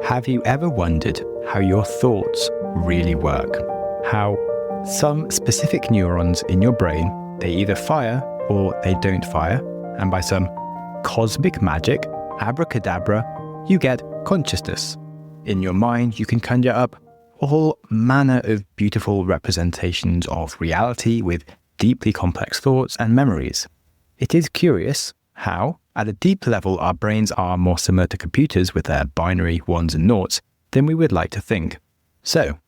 Have you ever wondered how your thoughts really work? How some specific neurons in your brain, they either fire or they don't fire, and by some cosmic magic, abracadabra, you get consciousness. In your mind, you can conjure up all manner of beautiful representations of reality with deeply complex thoughts and memories. It is curious how, at a deep level, our brains are more similar to computers with their binary ones and noughts than we would like to think. So,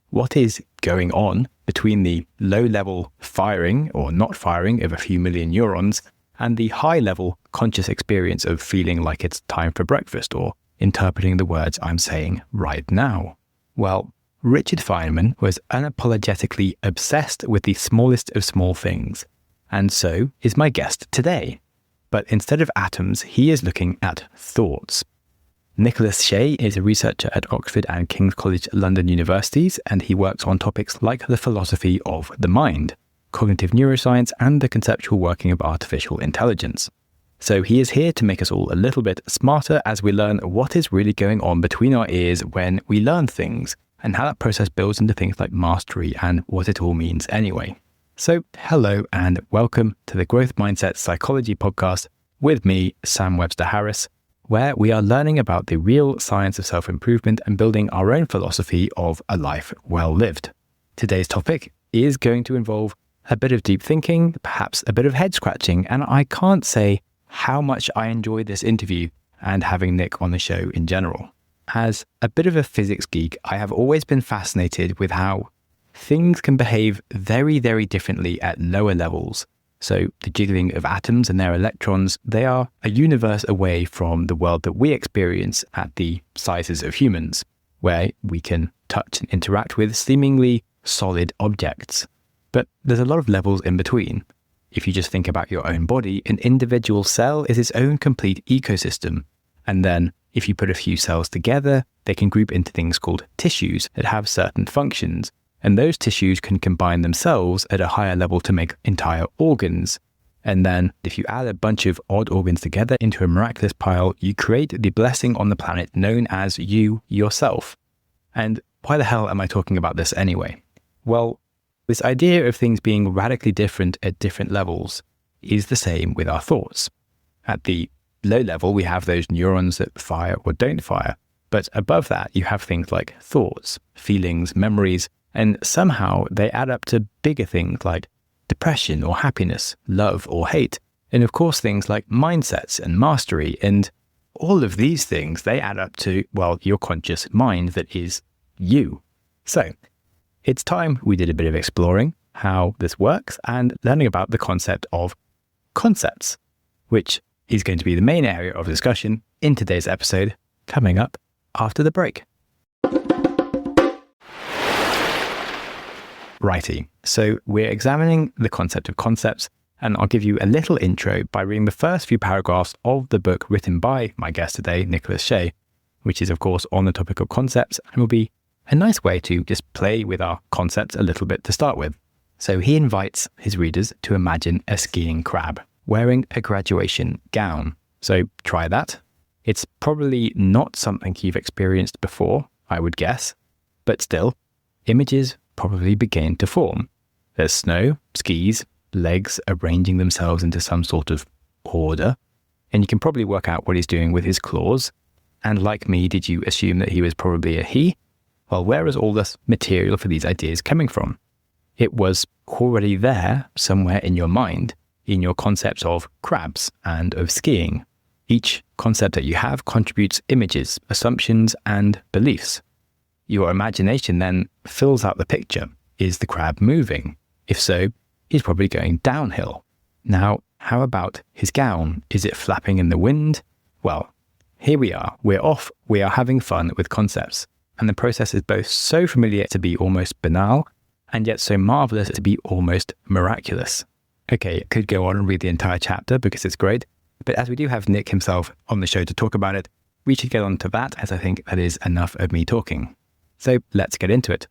what is going on between the low-level firing or not firing of a few million neurons and the high-level conscious experience of feeling like it's time for breakfast or interpreting the words I'm saying right now? Well, Richard Feynman was unapologetically obsessed with the smallest of small things, and so is my guest today. But instead of atoms, he is looking at thoughts. Nicholas Shea is a researcher at Oxford and King's College London universities, and he works on topics like the philosophy of the mind, cognitive neuroscience, and the conceptual working of artificial intelligence. So he is here to make us all a little bit smarter as we learn what is really going on between our ears when we learn things, and how that process builds into things like mastery and what it all means anyway. So hello and welcome to the Growth Mindset Psychology podcast with me, Sam Webster Harris, where we are learning about the real science of self-improvement and building our own philosophy of a life well lived. Today's topic is going to involve a bit of deep thinking, perhaps a bit of head scratching, and I can't say how much I enjoyed this interview and having Nick on the show in general. As a bit of a physics geek, I have always been fascinated with how things can behave very, very differently at lower levels. So the jiggling of atoms and their electrons, they are a universe away from the world that we experience at the sizes of humans, where we can touch and interact with seemingly solid objects. But there's a lot of levels in between. If you just think about your own body, an individual cell is its own complete ecosystem. And then if you put a few cells together, they can group into things called tissues that have certain functions. And those tissues can combine themselves at a higher level to make entire organs. And then if you add a bunch of odd organs together into a miraculous pile, you create the blessing on the planet known as you yourself. And why the hell am I talking about this anyway? Well, this idea of things being radically different at different levels is the same with our thoughts. At the low level, we have those neurons that fire or don't fire. But above that, you have things like thoughts, feelings, memories, and somehow they add up to bigger things like depression or happiness, love or hate. And of course, things like mindsets and mastery. And all of these things, they add up to, well, your conscious mind that is you. So it's time we did a bit of exploring how this works and learning about the concept of concepts, which is going to be the main area of discussion in today's episode, coming up after the break. Righty, so we're examining the concept of concepts, and I'll give you a little intro by reading the first few paragraphs of the book written by my guest today, Nicholas Shea, which is of course on the topic of concepts and will be a nice way to just play with our concepts a little bit to start with. So he invites his readers to imagine a skiing crab wearing a graduation gown. So try that. It's probably not something you've experienced before, I would guess, but still, images probably begin to form. There's snow, skis, legs arranging themselves into some sort of order, and you can probably work out what he's doing with his claws. And like me, did you assume that he was probably a he? Well, where is all this material for these ideas coming from? It was already there somewhere in your mind, in your concepts of crabs and of skiing. Each concept that you have contributes images, assumptions, and beliefs. Your imagination then fills out the picture. Is the crab moving? If so, he's probably going downhill. Now, how about his gown? Is it flapping in the wind? Well, here we are. We're off. We are having fun with concepts. And the process is both so familiar to be almost banal, and yet so marvelous to be almost miraculous. Okay, I could go on and read the entire chapter because it's great, but as we do have Nick himself on the show to talk about it, we should get on to that, as I think that is enough of me talking. So let's get into it.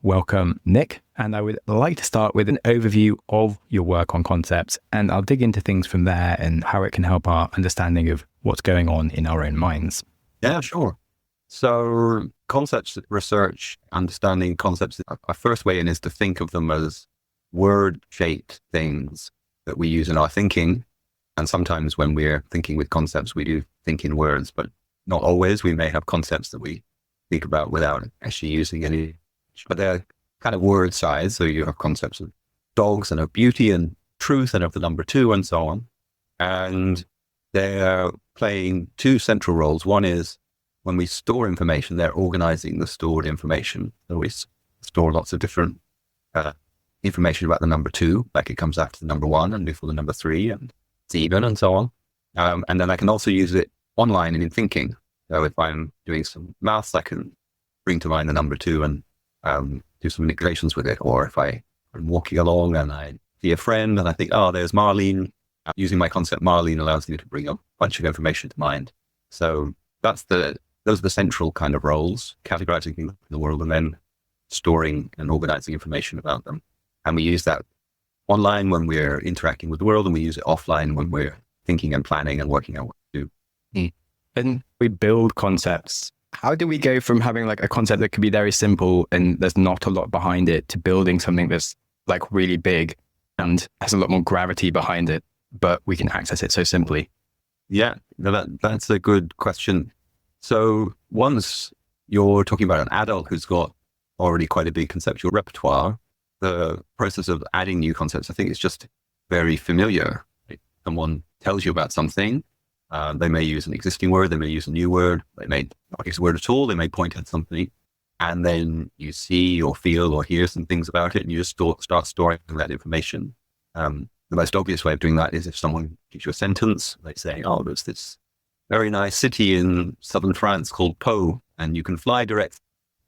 Welcome, Nick, and I would like to start with an overview of your work on concepts, and I'll dig into things from there and how it can help our understanding of what's going on in our own minds. Yeah, sure. So concepts research, understanding concepts, our first way in is to think of them as word-shaped things that we use in our thinking. And sometimes when we're thinking with concepts, we do think in words, but not always. We may have concepts that we think about without actually using any, but they're kind of word size. So you have concepts of dogs and of beauty and truth and of the number 2 and so on. And they're playing 2 central roles. One is when we store information, they're organizing the stored information. So we store lots of different information about the number 2, like it comes after the number 1 and before the number 3 and it's even and so on. And then I can also use it online and in thinking. So if I'm doing some maths, I can bring to mind the number 2 and do some manipulations with it. Or if I'm walking along and I see a friend and I think, oh, there's Marlene. Using my concept, Marlene allows me to bring a bunch of information to mind. So those are the central kind of roles, categorizing things in the world and then storing and organizing information about them. And we use that online when we're interacting with the world, and we use it offline when we're thinking and planning and working out what to do. And we build concepts. How do we go from having like a concept that could be very simple and there's not a lot behind it to building something that's like really big and has a lot more gravity behind it, but we can access it so simply? Yeah, that's a good question. So once you're talking about an adult who's got already quite a big conceptual repertoire, the process of adding new concepts, I think it's just very familiar. Right? Someone tells you about something, they may use an existing word, they may use a new word, they may not use a word at all, they may point at something, and then you see or feel or hear some things about it, and you just start storing that information. The most obvious way of doing that is if someone gives you a sentence, they say, oh, there's this very nice city in southern France called Pau, and you can fly direct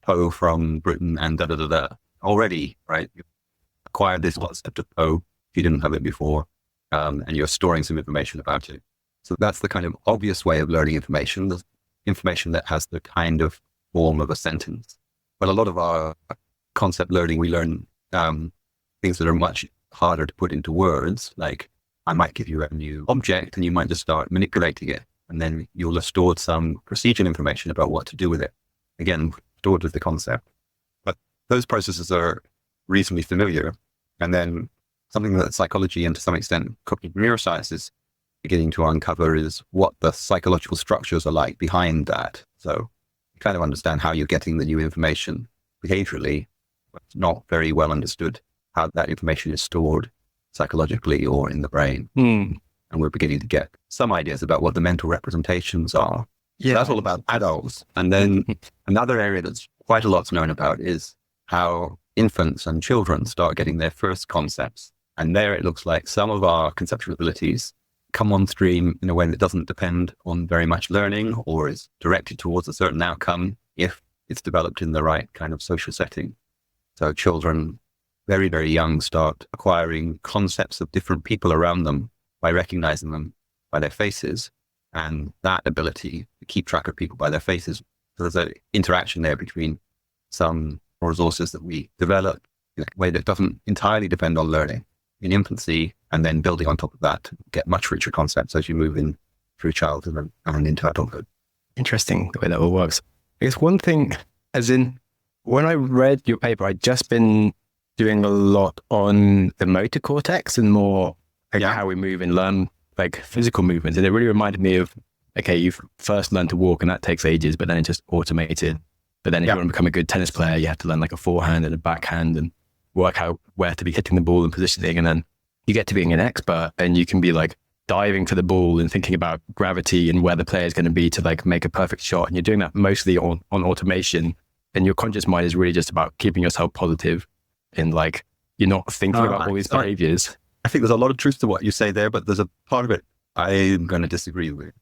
Pau from Britain and da-da-da-da. Already, right? You've acquired this concept of Pau if you didn't have it before, and you're storing some information about it. So that's the kind of obvious way of learning information, the information that has the kind of form of a sentence. But a lot of our concept learning, we learn things that are much harder to put into words. Like I might give you a new object and you might just start manipulating it. And then you'll have stored some procedural information about what to do with it. Again, stored with the concept. But those processes are reasonably familiar. And then something that psychology and to some extent cognitive neuroscience is beginning to uncover is what the psychological structures are like behind that. So you kind of understand how you're getting the new information behaviorally, but it's not very well understood how that information is stored psychologically or in the brain. And we're beginning to get some ideas about what the mental representations are. Yeah. So that's all about adults. And then another area that's quite a lot's known about is how infants and children start getting their first concepts. And there it looks like some of our conceptual abilities come on stream in a way that doesn't depend on very much learning or is directed towards a certain outcome if it's developed in the right kind of social setting. So children, very, very young, start acquiring concepts of different people around them by recognizing them by their faces, and that ability to keep track of people by their faces. So there's an interaction there between some resources that we develop in a way that doesn't entirely depend on learning in infancy, and then building on top of that to get much richer concepts as you move in through childhood and into adulthood. Interesting the way that all works. I guess one thing, as in when I read your paper, I'd just been doing a lot on the motor cortex and more how we move and learn like physical movements. And it really reminded me of, okay, you've first learned to walk and that takes ages, but then it's just automated. But then if you want to become a good tennis player, you have to learn like a forehand and a backhand and work out where to be hitting the ball and positioning. And then you get to being an expert and you can be like diving for the ball and thinking about gravity and where the player is going to be to like make a perfect shot. And you're doing that mostly on automation. And your conscious mind is really just about keeping yourself positive and like, you're not thinking about all these behaviors. I think there's a lot of truth to what you say there, but there's a part of it I'm going to disagree with.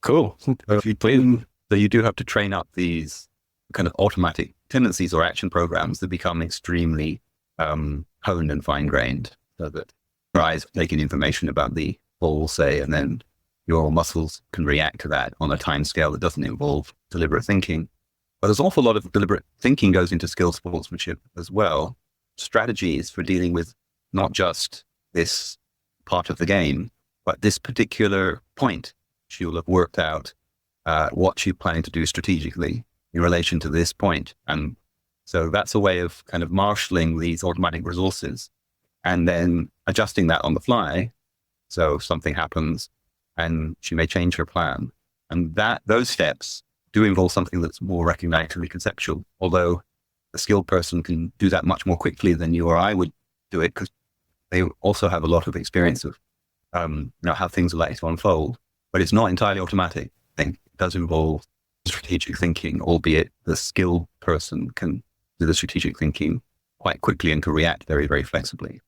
Cool. So you do have to train up these kind of automatic tendencies or action programs that become extremely honed and fine-grained, so that your eyes are taking information about the ball, say, and then your muscles can react to that on a time scale that doesn't involve deliberate thinking. But there's an awful lot of deliberate thinking goes into skill sportsmanship as well. Strategies for dealing with not just this part of the game, but this particular point. You'll have worked out what you're planning to do strategically. in relation to this point. And so that's a way of kind of marshalling these automatic resources and then adjusting that on the fly. So something happens and she may change her plan. And those steps do involve something that's more recognizably conceptual, although a skilled person can do that much more quickly than you or I would do it, because they also have a lot of experience of how things are likely to unfold. But it's not entirely automatic. I think it does involve strategic thinking, albeit the skilled person can do the strategic thinking quite quickly and can react very, very flexibly.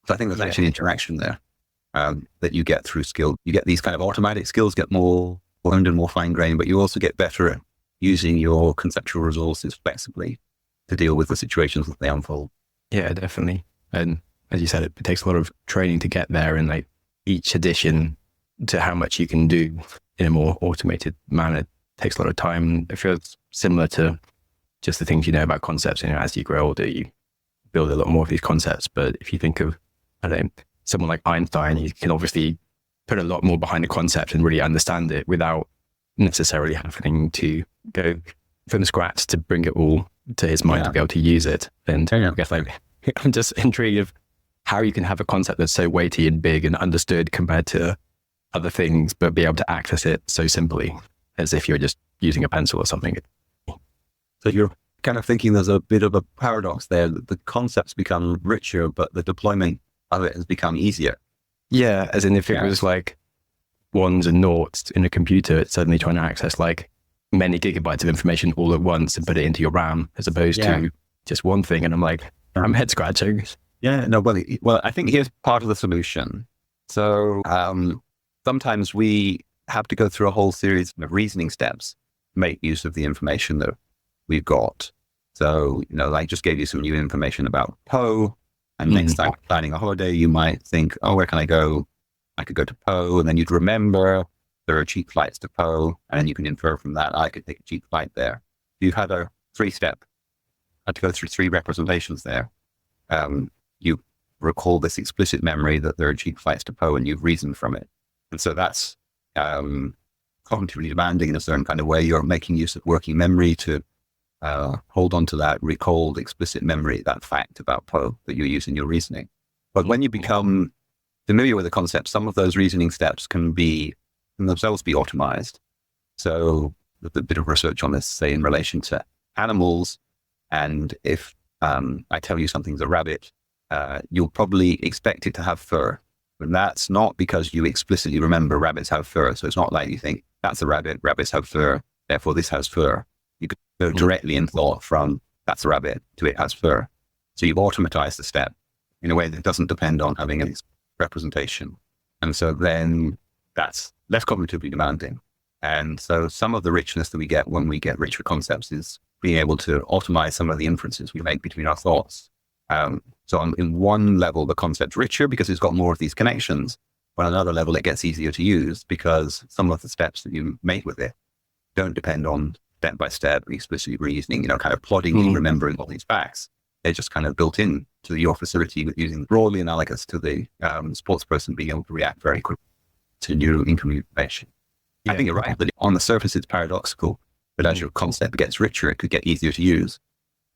So I think there's actually an interaction there that you get through skill. You get these kind of automatic skills get more learned and more fine-grained, but you also get better at using your conceptual resources flexibly to deal with the situations that they unfold. Yeah, definitely. And as you said, it takes a lot of training to get there, and like each addition to how much you can do in a more automated manner takes a lot of time. It feels similar to just the things you know about concepts. As you grow older, you build a lot more of these concepts. But if you think of, I don't know, someone like Einstein, he can obviously put a lot more behind the concept and really understand it without necessarily having to go from scratch to bring it all to his mind to be able to use it. And I guess I'm just intrigued of how you can have a concept that's so weighty and big and understood compared to other things, but be able to access it so simply as if you're just using a pencil or something. So you're kind of thinking there's a bit of a paradox there, that the concepts become richer, but the deployment of it has become easier. Yeah, as in if it was like ones and noughts in a computer, it's suddenly trying to access like many gigabytes of information all at once and put it into your RAM, as opposed to just one thing. And I'm like, I'm head scratching. Yeah, no, well, I think here's part of the solution. So sometimes we have to go through a whole series of reasoning steps to make use of the information that we've got. So, I just gave you some new information about Poe, and next time planning a holiday, you might think, oh, where can I go? I could go to Poe, and then you'd remember there are cheap flights to Poe, and then you can infer from that, I could take a cheap flight there. You've had a 3-step, had to go through 3 representations there. You recall this explicit memory that there are cheap flights to Poe, and you've reasoned from it. And so that's cognitively demanding in a certain kind of way. You're making use of working memory to hold on to that recalled explicit memory, that fact about Poe that you use in your reasoning. But when you become familiar with the concept, some of those reasoning steps can themselves be optimized. So a bit of research on this, say in relation to animals. And if I tell you something's a rabbit, you'll probably expect it to have fur. And that's not because you explicitly remember rabbits have fur. So it's not like you think that's a rabbit, rabbits have fur, therefore this has fur. You could go directly in thought from that's a rabbit to it has fur. So you've automatized the step in a way that doesn't depend on having a representation. And so then that's less cognitively demanding. And so some of the richness that we get when we get richer concepts is being able to automate some of the inferences we make between our thoughts. So in one level, the concept's richer because it's got more of these connections. But on another level, it gets easier to use because some of the steps that you make with it don't depend on step-by-step explicitly reasoning, kind of plodding and remembering all these facts. They're just kind of built in to your facility with using broadly analogous to the sports person being able to react very quickly to new information. I think you're right that on the surface, it's paradoxical, but as your concept gets richer, it could get easier to use.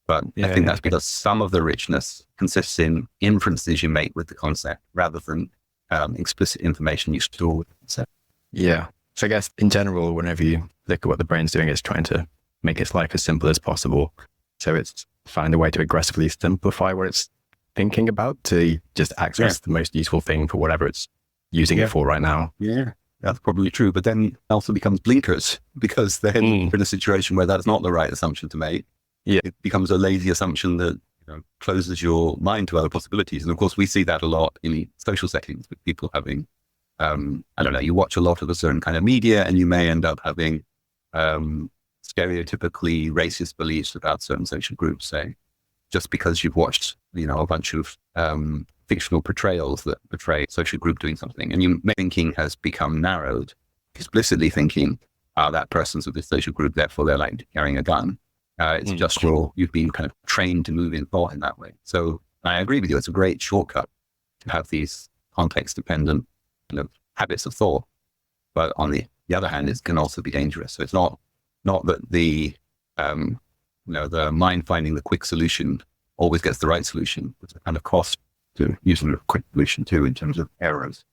But I think that's because some of the richness consists in inferences you make with the concept rather than explicit information you store with the concept. Yeah. So I guess in general, whenever you look at what the brain's doing, it's trying to make its life as simple as possible. So it's find a way to aggressively simplify what it's thinking about to just access the most useful thing for whatever it's using it for right now. Yeah, that's probably true. But then it also becomes blinkers because then you're in a situation where that's not the right assumption to make. Yeah. It becomes a lazy assumption that closes your mind to other possibilities. And of course, we see that a lot in social settings with people having, you watch a lot of a certain kind of media and you may end up having stereotypically racist beliefs about certain social groups, say, just because you've watched, a bunch of fictional portrayals that portray a social group doing something. And your thinking has become narrowed, explicitly thinking, that person's of this social group, therefore they're like carrying a gun. It's just you've been kind of trained to move in thought in that way. So I agree with you. It's a great shortcut to have these context-dependent kind of habits of thought. But on the other hand, it can also be dangerous. So it's not that the the mind finding the quick solution always gets the right solution. There's a kind of cost to using the quick solution too in terms of errors.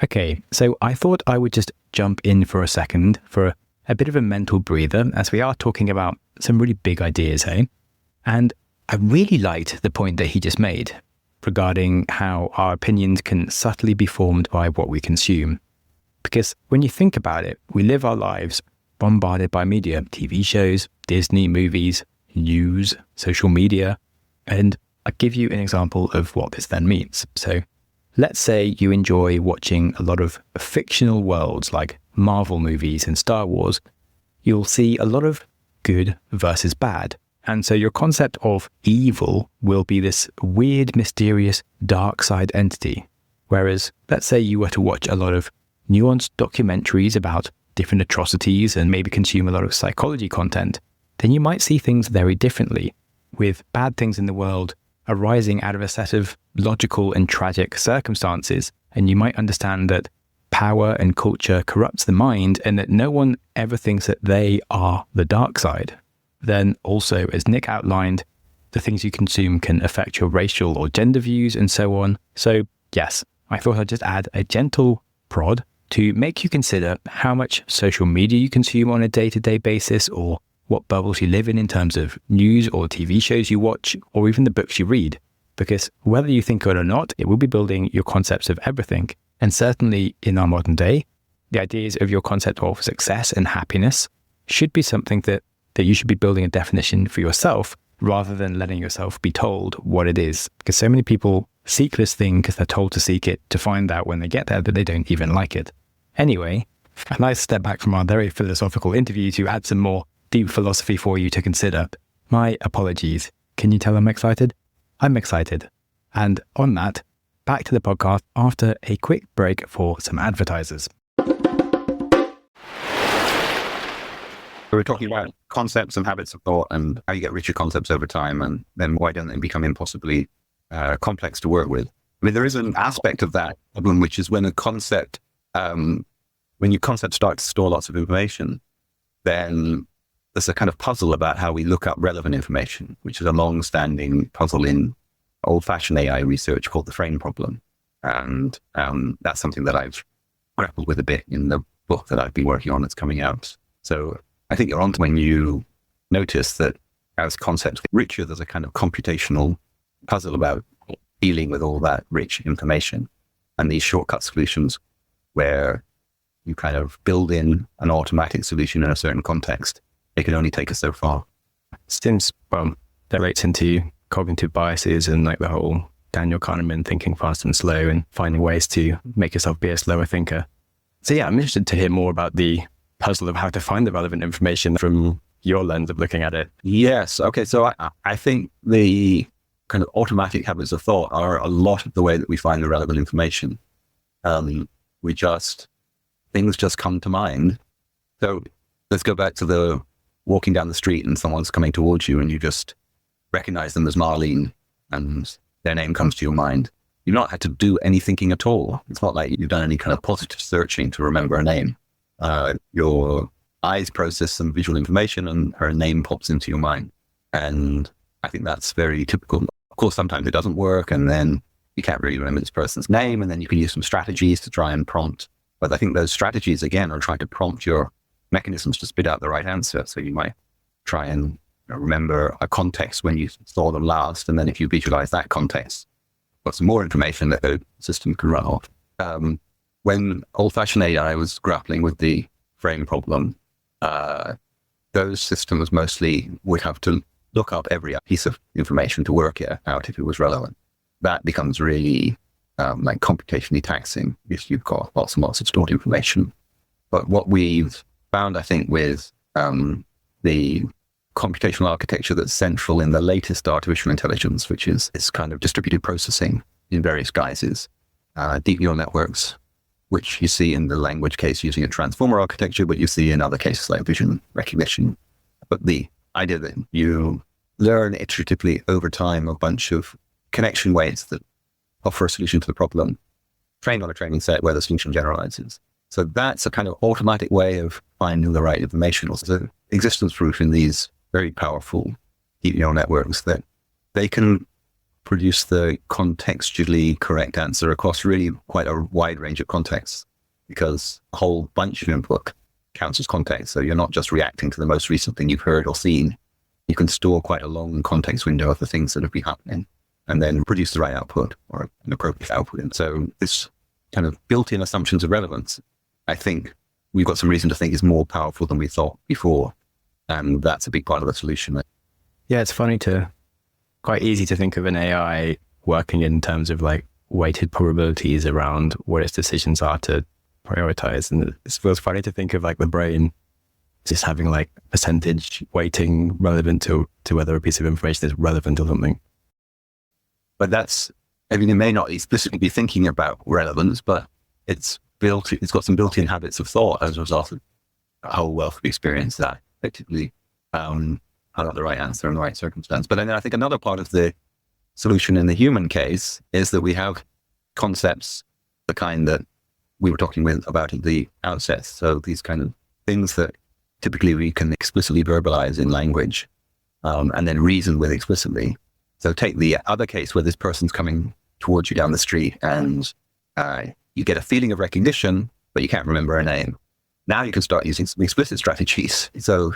Okay, so I thought I would just jump in for a second for a bit of a mental breather, as we are talking about some really big ideas, hey? And I really liked the point that he just made regarding how our opinions can subtly be formed by what we consume. Because when you think about it, we live our lives bombarded by media, TV shows, Disney movies, news, social media. And I'll give you an example of what this then means. So let's say you enjoy watching a lot of fictional worlds like Marvel movies and Star Wars. You'll see a lot of good versus bad. And so your concept of evil will be this weird, mysterious, dark side entity. Whereas let's say you were to watch a lot of nuanced documentaries about different atrocities and maybe consume a lot of psychology content, then you might see things very differently, with bad things in the world arising out of a set of logical and tragic circumstances. And you might understand that power and culture corrupts the mind and that no one ever thinks that they are the dark side. Then also, as Nick outlined, the things you consume can affect your racial or gender views and so on. So yes, I thought I'd just add a gentle prod to make you consider how much social media you consume on a day-to-day basis, or what bubbles you live in terms of news or TV shows you watch, or even the books you read. Because whether you think it or not, it will be building your concepts of everything. And certainly in our modern day, the ideas of your concept of success and happiness should be something that you should be building a definition for yourself rather than letting yourself be told what it is. Because so many people seek this thing because they're told to seek it, to find out when they get there that they don't even like it. Anyway, a nice step back from our very philosophical interview to add some more deep philosophy for you to consider. My apologies. Can you tell I'm excited? I'm excited. And on that, back to the podcast after a quick break for some advertisers. We're talking about concepts and habits of thought and how you get richer concepts over time, and then why don't they become impossibly complex to work with. I mean, there is an aspect of that problem, which is when a concept, when your concept starts to store lots of information, then there's a kind of puzzle about how we look up relevant information, which is a long-standing puzzle in old-fashioned AI research called the frame problem. And that's something that I've grappled with a bit in the book that I've been working on that's coming out. So I think you're onto when you notice that as concepts get richer, there's a kind of computational puzzle about dealing with all that rich information, and these shortcut solutions where you kind of build in an automatic solution in a certain context, it can only take us so far. Since, that relates into cognitive biases and like the whole Daniel Kahneman thinking fast and slow and finding ways to make yourself be a slower thinker. So yeah, I'm interested to hear more about the puzzle of how to find the relevant information from your lens of looking at it. Yes. Okay. So I think the kind of automatic habits of thought are a lot of the way that we find the relevant information. Things just come to mind. So let's go back to the walking down the street and someone's coming towards you and you just recognize them as Marlene and their name comes to your mind. You've not had to do any thinking at all. It's not like you've done any kind of positive searching to remember a name. Your eyes process some visual information and her name pops into your mind. And I think that's very typical. Of course, sometimes it doesn't work and then you can't really remember this person's name, and then you can use some strategies to try and prompt. But I think those strategies, again, are trying to prompt your mechanisms to spit out the right answer. So you might try and remember a context when you saw them last. And then if you visualize that context, got some more information that the system can run off. When old-fashioned AI was grappling with the frame problem, those systems mostly would have to look up every piece of information to work it out if it was relevant. That becomes really like computationally taxing if you've got lots and lots of stored information. But what we've found, I think, with the computational architecture that's central in the latest artificial intelligence, which is this kind of distributed processing in various guises, deep neural networks, which you see in the language case using a transformer architecture, but you see in other cases like vision recognition. But the idea that you learn iteratively over time a bunch of connection weights that offer a solution to the problem, trained on a training set where the solution generalizes. So that's a kind of automatic way of finding the right information. Also, existence proof in these very powerful deep neural networks that they can produce the contextually correct answer across really quite a wide range of contexts, because a whole bunch of input counts as context. So you're not just reacting to the most recent thing you've heard or seen. You can store quite a long context window of the things that have been happening and then produce the right output or an appropriate output. And so this kind of built-in assumptions of relevance, I think we've got some reason to think is more powerful than we thought before. And that's a big part of the solution. Yeah, it's quite easy to think of an AI working in terms of like weighted probabilities around what its decisions are to prioritize. And it feels funny to think of like the brain just having like percentage weighting relevant to whether a piece of information is relevant or something. But it may not explicitly be thinking about relevance, but it's got some built-in habits of thought as a result of a whole wealth of experience that effectively got the right answer in the right circumstance. But then I think another part of the solution in the human case is that we have concepts, the kind that we were talking about at the outset. So these kind of things that typically we can explicitly verbalize in language, and then reason with explicitly. So take the other case where this person's coming towards you down the street and you get a feeling of recognition, but you can't remember her name. Now you can start using some explicit strategies. So,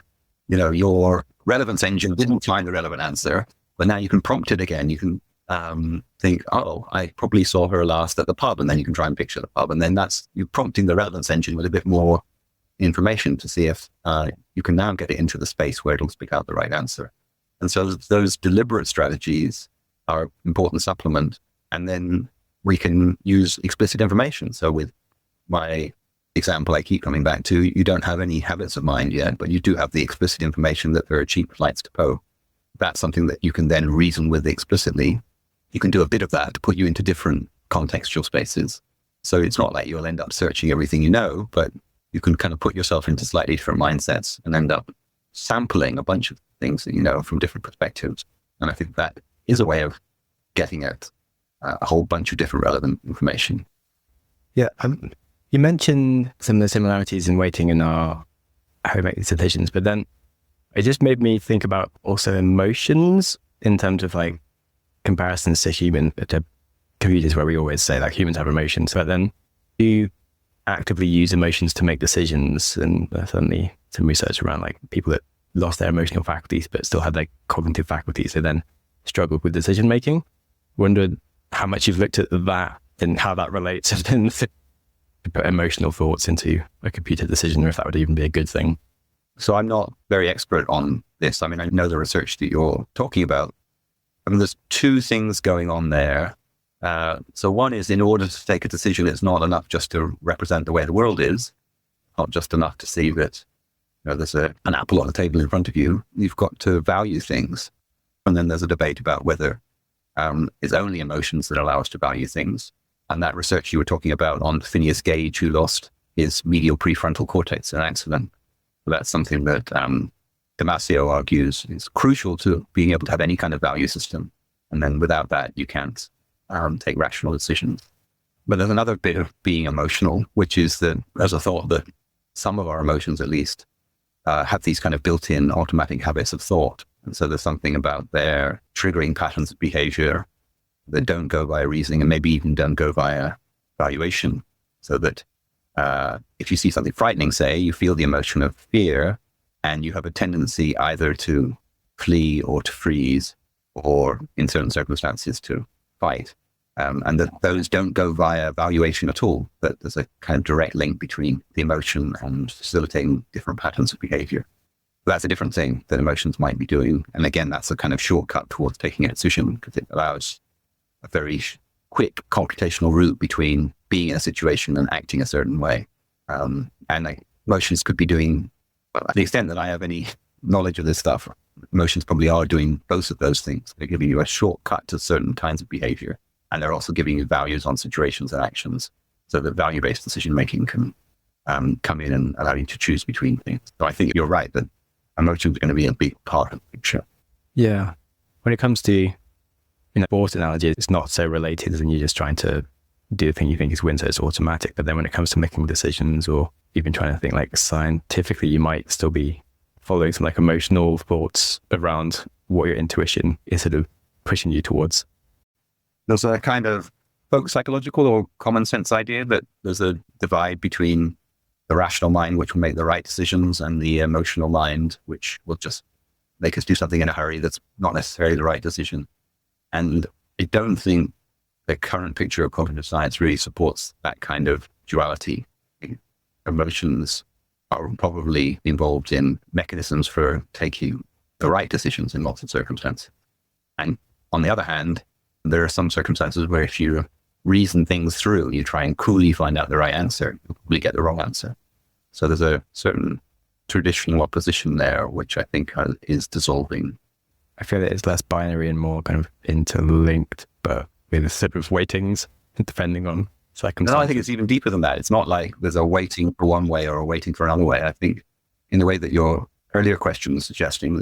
your relevance engine didn't find the relevant answer, but now you can prompt it again. You can think, oh, I probably saw her last at the pub, and then you can try and picture the pub. And then you're prompting the relevance engine with a bit more information to see if you can now get it into the space where it'll spit out the right answer. And so those deliberate strategies are an important supplement. And then we can use explicit information. So with my example I keep coming back to, you don't have any habits of mind yet, but you do have the explicit information that there are cheap flights to Poe. That's something that you can then reason with explicitly. You can do a bit of that to put you into different contextual spaces. So it's not like you'll end up searching everything you know, but you can kind of put yourself into slightly different mindsets and end up sampling a bunch of things that you know from different perspectives. And I think that is a way of getting at a whole bunch of different relevant information. Yeah. You mentioned some of the similarities in weighting and how we make these decisions, but then it just made me think about also emotions in terms of like comparisons to computers, where we always say like humans have emotions, but then you actively use emotions to make decisions. And certainly some research around like people that lost their emotional faculties but still had their cognitive faculties, they then struggled with decision making. Wondered how much you've looked at that and how that relates and to put emotional thoughts into a computer decision, or if that would even be a good thing. So I'm not very expert on this. I mean, I know the research that you're talking about. I mean, there's two things going on there. So one is, in order to take a decision, it's not enough just to represent the way the world is, not just enough to see that there's an apple on the table in front of you. You've got to value things. And then there's a debate about whether it's only emotions that allow us to value things. And that research you were talking about on Phineas Gage, who lost his medial prefrontal cortex in an accident. So that's something that Damasio argues is crucial to being able to have any kind of value system. And then without that, you can't take rational decisions. But there's another bit of being emotional, which is that there's a thought that some of our emotions, at least, have these kind of built-in automatic habits of thought. And so there's something about their triggering patterns of behavior that don't go via reasoning and maybe even don't go via valuation. So that if you see something frightening, say, you feel the emotion of fear and you have a tendency either to flee or to freeze, or in certain circumstances to fight. And that those don't go via valuation at all, that there's a kind of direct link between the emotion and facilitating different patterns of behavior. That's a different thing that emotions might be doing. And again, that's a kind of shortcut towards taking a decision, because it allows a very quick computational route between being in a situation and acting a certain way. And emotions could be doing, well, to the extent that I have any knowledge of this stuff, emotions probably are doing both of those things. They're giving you a shortcut to certain kinds of behavior. And they're also giving you values on situations and actions, so that value-based decision-making can come in and allow you to choose between things. So I think you're right that emotions are going to be a big part of the picture. Yeah. When it comes to, sport analogy, it's not so related as in you're just trying to do the thing you think is win, so it's automatic. But then when it comes to making decisions, or even trying to think like scientifically, you might still be following some like emotional thoughts around what your intuition is sort of pushing you towards. There's a kind of folk psychological or common sense idea that there's a divide between the rational mind, which will make the right decisions, and the emotional mind, which will just make us do something in a hurry that's not necessarily the right decision. And I don't think the current picture of cognitive science really supports that kind of duality. Emotions are probably involved in mechanisms for taking the right decisions in lots of circumstances. And on the other hand, there are some circumstances where if you reason things through, you try and coolly find out the right answer, you'll probably get the wrong answer. So there's a certain traditional opposition there, which I think is dissolving. I feel that it's less binary and more kind of interlinked, but with sort of weightings depending on circumstances. No, I think it's even deeper than that. It's not like there's a weighting for one way or a weighting for another way. I think in the way that your earlier question was suggesting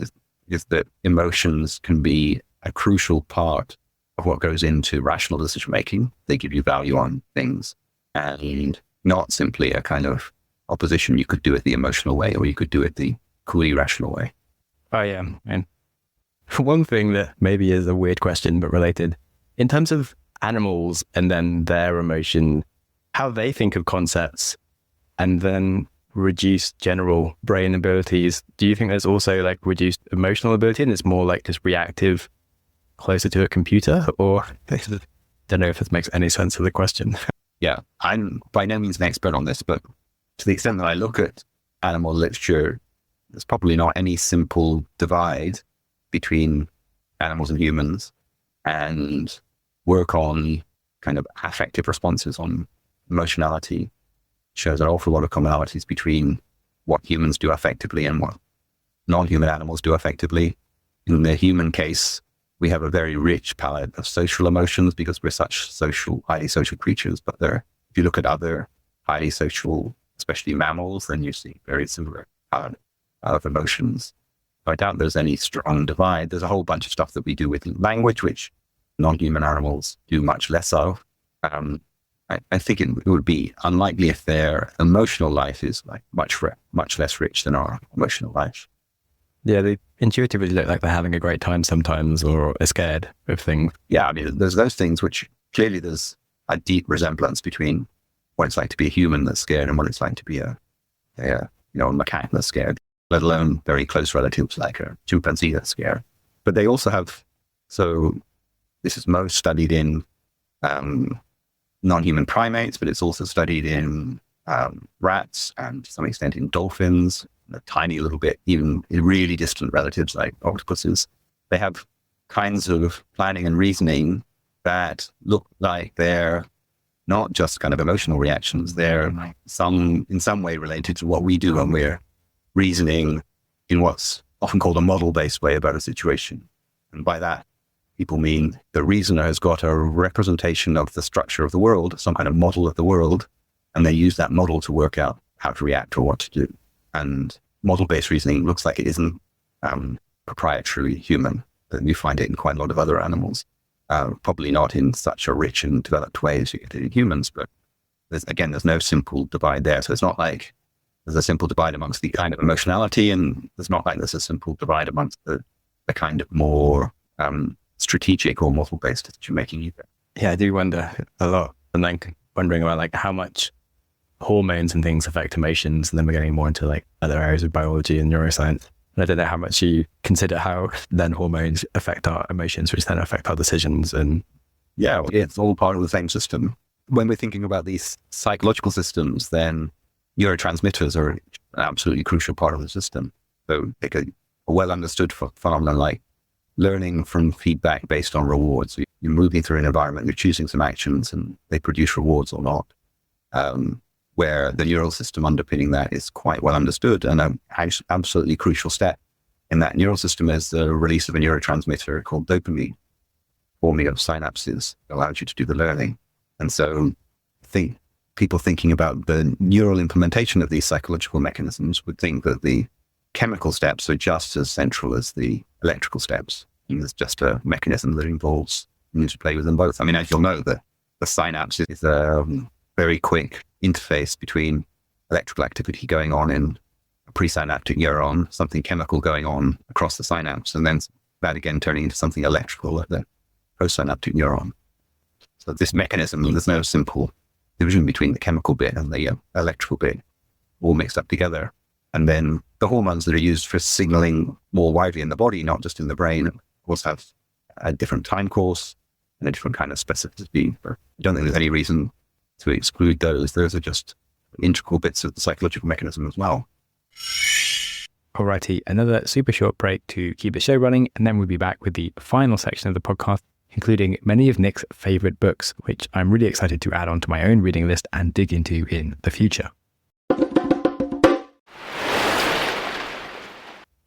is that emotions can be a crucial part of what goes into rational decision making. They give you value on things, and not simply a kind of opposition. You could do it the emotional way, or you could do it the coolly rational way. Oh yeah. And one thing that maybe is a weird question, but related, in terms of animals and then their emotion, how they think of concepts and then reduced general brain abilities, do you think there's also like reduced emotional ability and it's more like just reactive, closer to a computer? Or I don't know if this makes any sense of the question. Yeah, I'm by no means an expert on this, but to the extent that I look at animal literature, there's probably not any simple divide between animals and humans, and work on kind of affective responses on emotionality shows an awful lot of commonalities between what humans do affectively and what non-human animals do affectively. In the human case, we have a very rich palette of social emotions because we're such highly social creatures. But if you look at other highly social, especially mammals, then you see very similar palette of emotions. I doubt there's any strong divide. There's a whole bunch of stuff that we do with language, which non-human animals do much less of. I think it would be unlikely if their emotional life is like much less rich than our emotional life. Yeah, they intuitively look like they're having a great time sometimes, or are scared of things. Yeah, I mean, there's those things which clearly there's a deep resemblance between what it's like to be a human that's scared and what it's like to be a macaque that's scared, let alone very close relatives like a chimpanzee that's scared. But they also have, so this is most studied in non-human primates, but it's also studied in rats and to some extent in dolphins, a tiny little bit, even in really distant relatives like octopuses. They have kinds of planning and reasoning that look like they're not just kind of emotional reactions. They're in some way related to what we do when we're reasoning in what's often called a model-based way about a situation. And by that, people mean the reasoner has got a representation of the structure of the world, some kind of model of the world, and they use that model to work out how to react or what to do. And model-based reasoning looks like it isn't proprietarily human. You find it in quite a lot of other animals, probably not in such a rich and developed way as you get it in humans, but there's no simple divide there. So it's not like there's a simple divide amongst the kind of emotionality, and there's not like there's a simple divide amongst the kind of more strategic or model-based decision making either. Yeah, I do wonder a lot, and then wondering about like how much hormones and things affect emotions, and then we're getting more into like other areas of biology and neuroscience. And I don't know how much you consider how then hormones affect our emotions, which then affect our decisions. And yeah, it's all part of the same system. When we're thinking about these psychological systems, then neurotransmitters are an absolutely crucial part of the system. So like a well understood phenomenon like learning from feedback based on rewards. You're moving through an environment, you're choosing some actions and they produce rewards or not, where the neural system underpinning that is quite well understood. And an absolutely crucial step in that neural system is the release of a neurotransmitter called dopamine, forming of synapses that allows you to do the learning. And so I think people thinking about the neural implementation of these psychological mechanisms would think that the chemical steps are just as central as the electrical steps. And there's just a mechanism that involves you need to play with them both. I mean, as you'll know, the synapse is a very quick interface between electrical activity going on in a presynaptic neuron, something chemical going on across the synapse, and then that again turning into something electrical at the postsynaptic neuron. So this mechanism, there's no simple division between the chemical bit and the electrical bit, all mixed up together. And then the hormones that are used for signaling more widely in the body, not just in the brain, of course have a different time course and a different kind of specificity. But I don't think there's any reason to exclude those. Those are just integral bits of the psychological mechanism as well. Alrighty, another super short break to keep the show running, and then we'll be back with the final section of the podcast, including many of Nick's favorite books, which I'm really excited to add onto my own reading list and dig into in the future.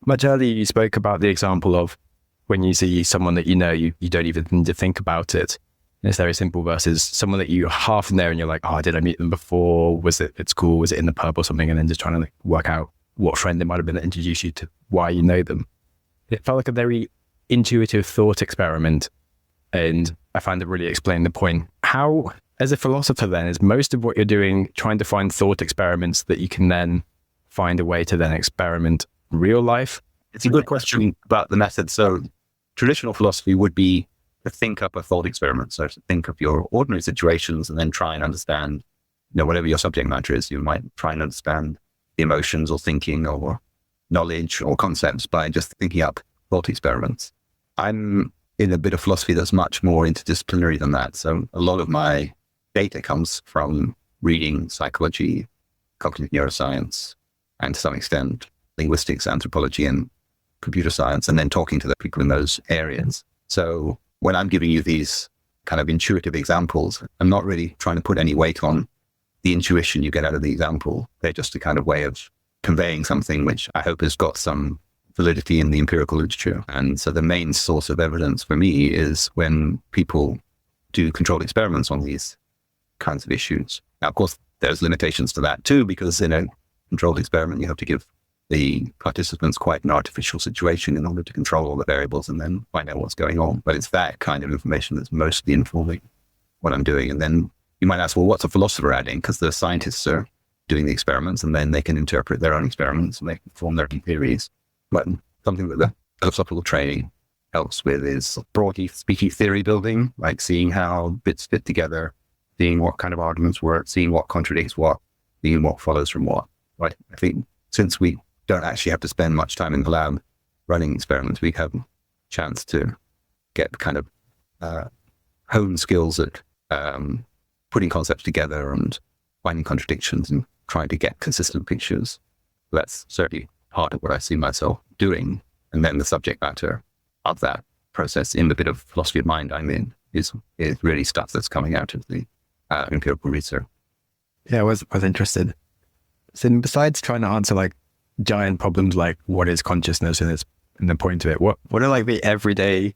Much earlier, you spoke about the example of when you see someone that you know, you don't even need to think about it. It's very simple versus someone that you half know and you're like, oh, did I meet them before? Was it at school? Was it in the pub or something? And then just trying to work out what friend it might have been that introduced you to why you know them. It felt like a very intuitive thought experiment. And I find it really explained the point. How, as a philosopher then, is most of what you're doing trying to find thought experiments that you can then find a way to then experiment real life? It's a good question about the method. So traditional philosophy would be to think up a thought experiment. So to think of your ordinary situations and then try and understand, whatever your subject matter is, you might try and understand the emotions or thinking or knowledge or concepts by just thinking up thought experiments. I'm in a bit of philosophy that's much more interdisciplinary than that. So a lot of my data comes from reading psychology, cognitive neuroscience, and to some extent, linguistics, anthropology, and computer science, and then talking to the people in those areas. So when I'm giving you these kind of intuitive examples, I'm not really trying to put any weight on the intuition you get out of the example. They're just a kind of way of conveying something which I hope has got some validity in the empirical literature. And so the main source of evidence for me is when people do controlled experiments on these kinds of issues. Now, of course, there's limitations to that too, because in a controlled experiment, you have to give the participants quite an artificial situation in order to control all the variables and then find out what's going on. But it's that kind of information that's mostly informing what I'm doing. And then you might ask, well, what's a philosopher adding? Because the scientists are doing the experiments and then they can interpret their own experiments and they can form their own theories. But something that the philosophical training helps with is broadly speaking theory building, like seeing how bits fit together, seeing what kind of arguments work, seeing what contradicts what, seeing what follows from what. Right? I think since we don't actually have to spend much time in the lab running experiments, we have a chance to get kind of hone skills at putting concepts together and finding contradictions and trying to get consistent pictures. That's certainly part of what I see myself doing. And then the subject matter of that process in the bit of philosophy of mind I'm in is really stuff that's coming out of the empirical research. Yeah, I was interested. So besides trying to answer like giant problems like what is consciousness and the point of it, what are like the everyday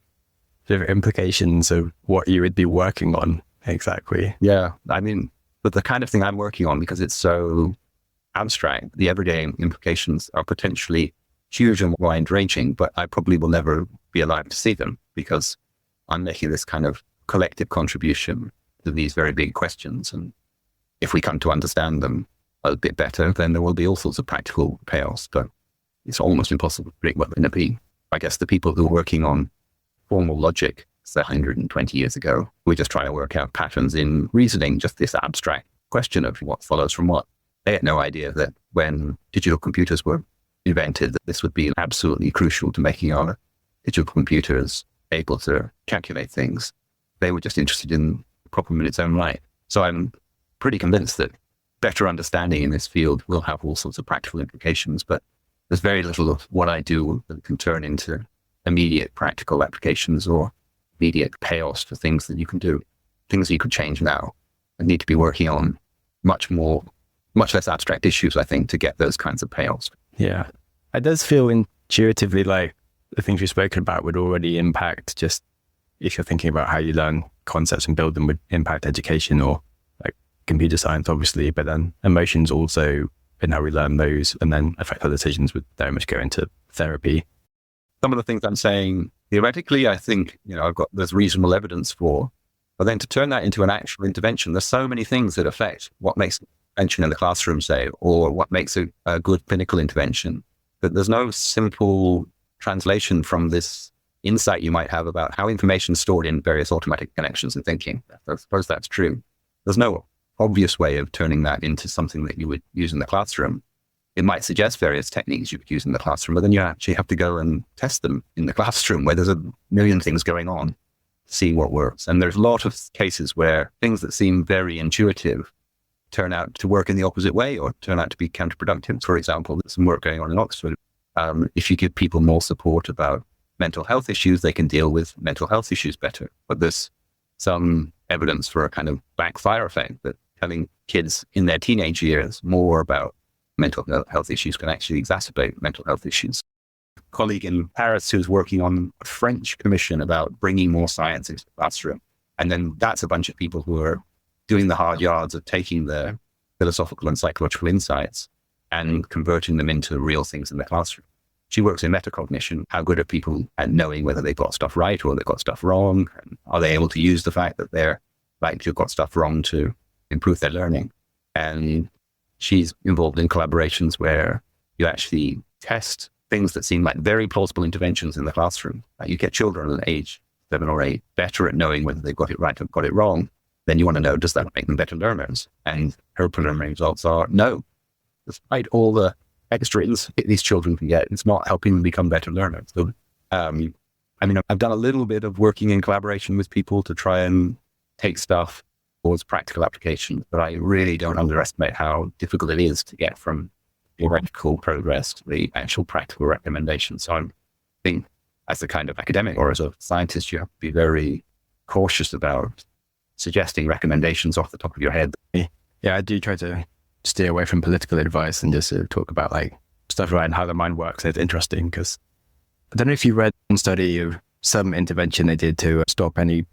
sort of implications of what you would be working on exactly? Yeah, I mean, but the kind of thing I'm working on, because it's so abstract, the everyday implications are potentially huge and wide-ranging, but I probably will never be alive to see them because I'm making this kind of collective contribution to these very big questions. And if we come to understand them a bit better, then there will be all sorts of practical payoffs, but it's almost impossible to predict what they're going to be. I guess the people who are working on formal logic 120 years ago, we're just trying to work out patterns in reasoning, just this abstract question of what follows from what. They had no idea that when digital computers were invented, that this would be absolutely crucial to making our digital computers able to calculate things. They were just interested in the problem in its own right. So I'm pretty convinced that better understanding in this field will have all sorts of practical implications, but there's very little of what I do that can turn into immediate practical applications or immediate payoffs for things that you can do, things that you could change now and need to be working on much less abstract issues, I think, to get those kinds of payoffs. Yeah. It does feel intuitively like the things we've spoken about would already impact, just if you're thinking about how you learn concepts and build them, would impact education or like computer science, obviously, but then emotions also, and how we learn those and then affect our decisions would very much go into therapy. Some of the things I'm saying theoretically, I think, there's reasonable evidence for, but then to turn that into an actual intervention, there's so many things that affect what makes intervention in the classroom, say, or what makes a good clinical intervention. But there's no simple translation from this insight you might have about how information is stored in various automatic connections and thinking. I suppose that's true. There's no obvious way of turning that into something that you would use in the classroom. It might suggest various techniques you could use in the classroom, but then you actually have to go and test them in the classroom where there's a million things going on to see what works. And there's a lot of cases where things that seem very intuitive turn out to work in the opposite way or turn out to be counterproductive. For example, there's some work going on in Oxford. If you give people more support about mental health issues, they can deal with mental health issues better. But there's some evidence for a kind of backfire effect that telling kids in their teenage years more about mental health issues can actually exacerbate mental health issues. A colleague in Paris who's working on a French commission about bringing more science into the classroom. And then that's a bunch of people who are doing the hard yards of taking the philosophical and psychological insights and converting them into real things in the classroom. She works in metacognition. How good are people at knowing whether they've got stuff right or they've got stuff wrong? And are they able to use the fact that they're likely to have got stuff wrong to improve their learning? And she's involved in collaborations where you actually test things that seem like very plausible interventions in the classroom. Like you get children at age 7 or 8 better at knowing whether they've got it right or got it wrong. Then you want to know, does that make them better learners? And her preliminary results are no. Despite all the extra insight these children can get, it's not helping them become better learners. So, I've done a little bit of working in collaboration with people to try and take stuff towards practical application, but I really don't underestimate how difficult it is to get from theoretical progress to the actual practical recommendation. So I think as a kind of academic or as a scientist, you have to be very cautious about suggesting recommendations off the top of your head. Yeah, I do try to steer away from political advice and just talk about like stuff around how the mind works. It's interesting because I don't know if you read one study of some intervention they did to stop any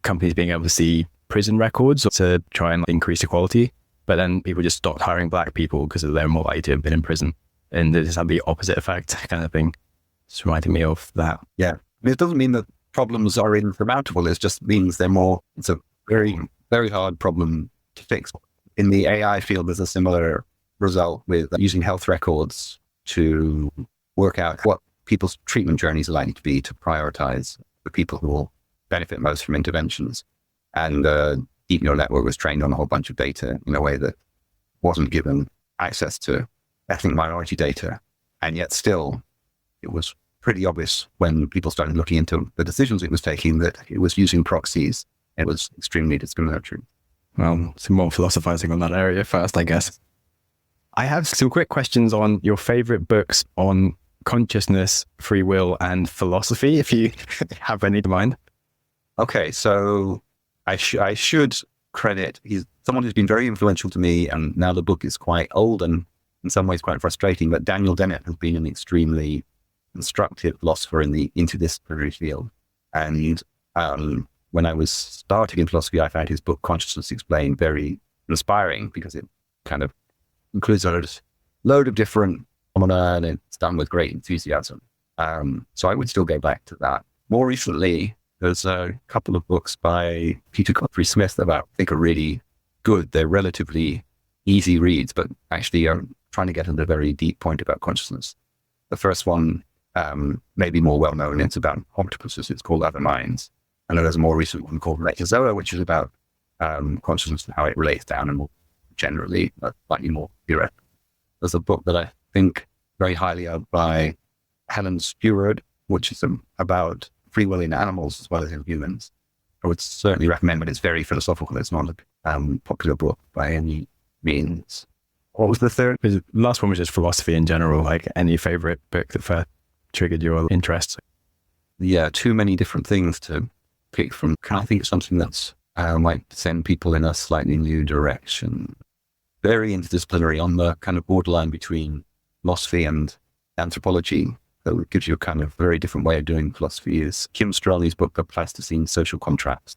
companies being able to see prison records to try and increase equality, but then people just stopped hiring black people because they're more likely to have been in prison, and it just had the opposite effect kind of thing. It's reminding me of that. Yeah, it doesn't mean that problems are insurmountable. It just means it's a very, very hard problem to fix. In the AI field, there's a similar result with using health records to work out what people's treatment journeys are likely to be to prioritize the people who will benefit most from interventions. And the deep neural network was trained on a whole bunch of data in a way that wasn't given access to ethnic minority data. And yet still, it was pretty obvious when people started looking into the decisions it was taking that it was using proxies. It was extremely discriminatory. Well, some more philosophizing on that area first, I guess. I have some quick questions on your favorite books on consciousness, free will, and philosophy, if you have any in mind. Okay, so I should credit, he's someone who's been very influential to me, and now the book is quite old and in some ways quite frustrating, but Daniel Dennett has been an extremely instructive philosopher in the interdisciplinary field. And when I was starting in philosophy, I found his book, Consciousness Explained, very inspiring because it kind of includes a load of different phenomena and it's done with great enthusiasm. So I would still go back to that. More recently, there's a couple of books by Peter Godfrey Smith that I think are really good. They're relatively easy reads, but actually are trying to get into a very deep point about consciousness. The first one may be more well-known. It's about octopuses. It's called Other Minds. And then there's a more recent one called Metazoa, which is about consciousness and how it relates to animals generally, but slightly more theoretical. There's a book that I think very highly of by Helen Stewart, which is about free will in animals as well as in humans. I would certainly recommend, but it's very philosophical. It's not a popular book by any means. What was the third? The last one was just philosophy in general, like any favorite book that first triggered your interest? Yeah, too many different things to pick from. Can I think of something that's might send people in a slightly new direction? Very interdisciplinary, on the kind of borderline between philosophy and anthropology. That gives you a kind of very different way of doing philosophy is Kim Straley's book, The Plasticine Social Contracts.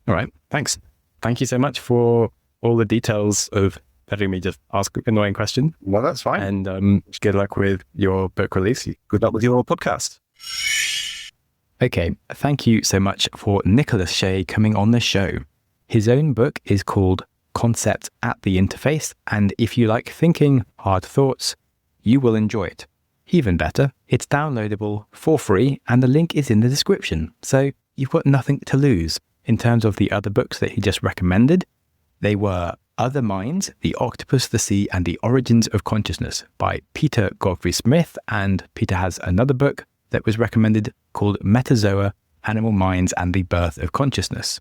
All right. Thanks. Thank you so much for all the details of letting me just ask annoying questions. Well, that's fine. And good luck with your book release. Good luck with your podcast. Okay. Thank you so much for Nicholas Shea coming on the show. His own book is called concept at the interface, and if you like thinking hard thoughts, you will enjoy it. Even better, it's downloadable for free and the link is in the description, so you've got nothing to lose. In terms of the other books that he just recommended, they were Other Minds, The Octopus, the Sea, and the Origins of Consciousness by Peter Godfrey Smith, and Peter has another book that was recommended called Metazoa, Animal Minds and the Birth of Consciousness.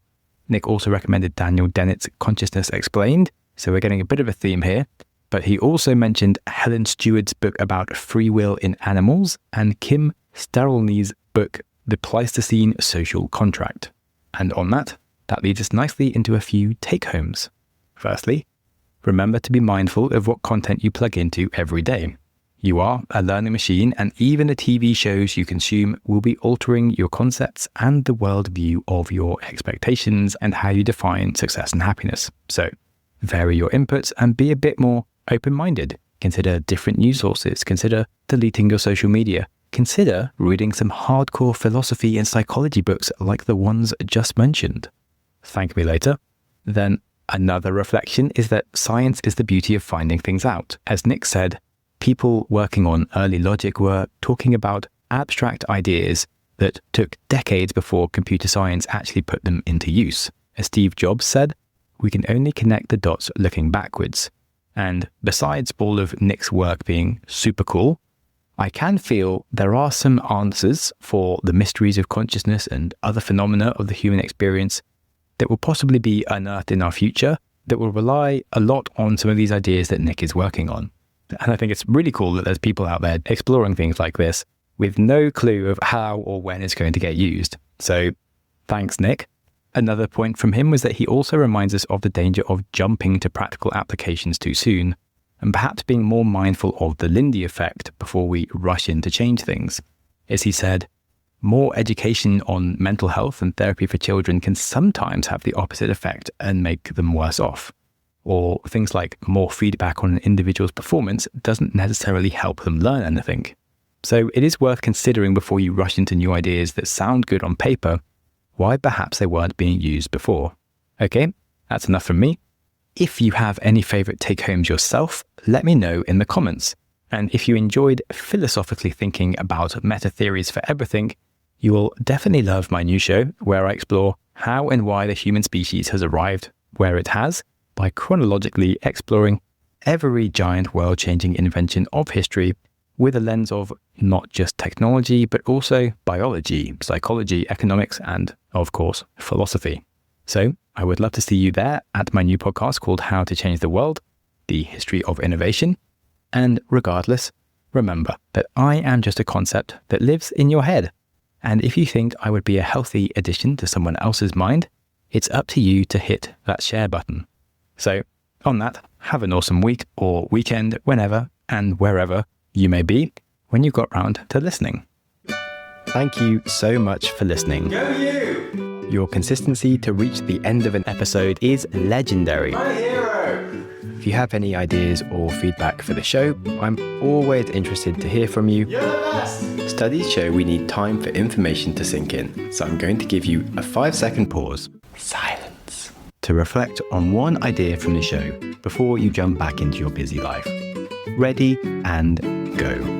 Nick also recommended Daniel Dennett's Consciousness Explained, so we're getting a bit of a theme here, but he also mentioned Helen Stewart's book about free will in animals and Kim Sterelny's book, The Pleistocene Social Contract. And on that leads us nicely into a few take-homes. Firstly, remember to be mindful of what content you plug into every day. You are a learning machine, and even the TV shows you consume will be altering your concepts and the worldview of your expectations and how you define success and happiness. So, vary your inputs and be a bit more open-minded. Consider different news sources. Consider deleting your social media. Consider reading some hardcore philosophy and psychology books like the ones just mentioned. Thank me later. Then, another reflection is that science is the beauty of finding things out. As Nick said, people working on early logic were talking about abstract ideas that took decades before computer science actually put them into use. As Steve Jobs said, we can only connect the dots looking backwards. And besides all of Nick's work being super cool, I can feel there are some answers for the mysteries of consciousness and other phenomena of the human experience that will possibly be unearthed in our future that will rely a lot on some of these ideas that Nick is working on. And I think it's really cool that there's people out there exploring things like this with no clue of how or when it's going to get used. So thanks, Nick. Another point from him was that he also reminds us of the danger of jumping to practical applications too soon, and perhaps being more mindful of the Lindy effect before we rush in to change things. As he said, more education on mental health and therapy for children can sometimes have the opposite effect and make them worse off. Or things like more feedback on an individual's performance doesn't necessarily help them learn anything. So it is worth considering before you rush into new ideas that sound good on paper, why perhaps they weren't being used before. Okay, that's enough from me. If you have any favorite take-homes yourself, let me know in the comments. And if you enjoyed philosophically thinking about meta-theories for everything, you will definitely love my new show where I explore how and why the human species has arrived where it has, by chronologically exploring every giant world-changing invention of history with a lens of not just technology, but also biology, psychology, economics, and, of course, philosophy. So I would love to see you there at my new podcast called How to Change the World, The History of Innovation. And regardless, remember that I am just a concept that lives in your head. And if you think I would be a healthy addition to someone else's mind, it's up to you to hit that share button. So, on that, have an awesome week or weekend whenever and wherever you may be when you got round to listening. Thank you so much for listening. Go you! Your consistency to reach the end of an episode is legendary. My hero! If you have any ideas or feedback for the show, I'm always interested to hear from you. You're the best! Studies show we need time for information to sink in, so I'm going to give you a 5-second pause. Silence. To reflect on one idea from the show before you jump back into your busy life. Ready and go.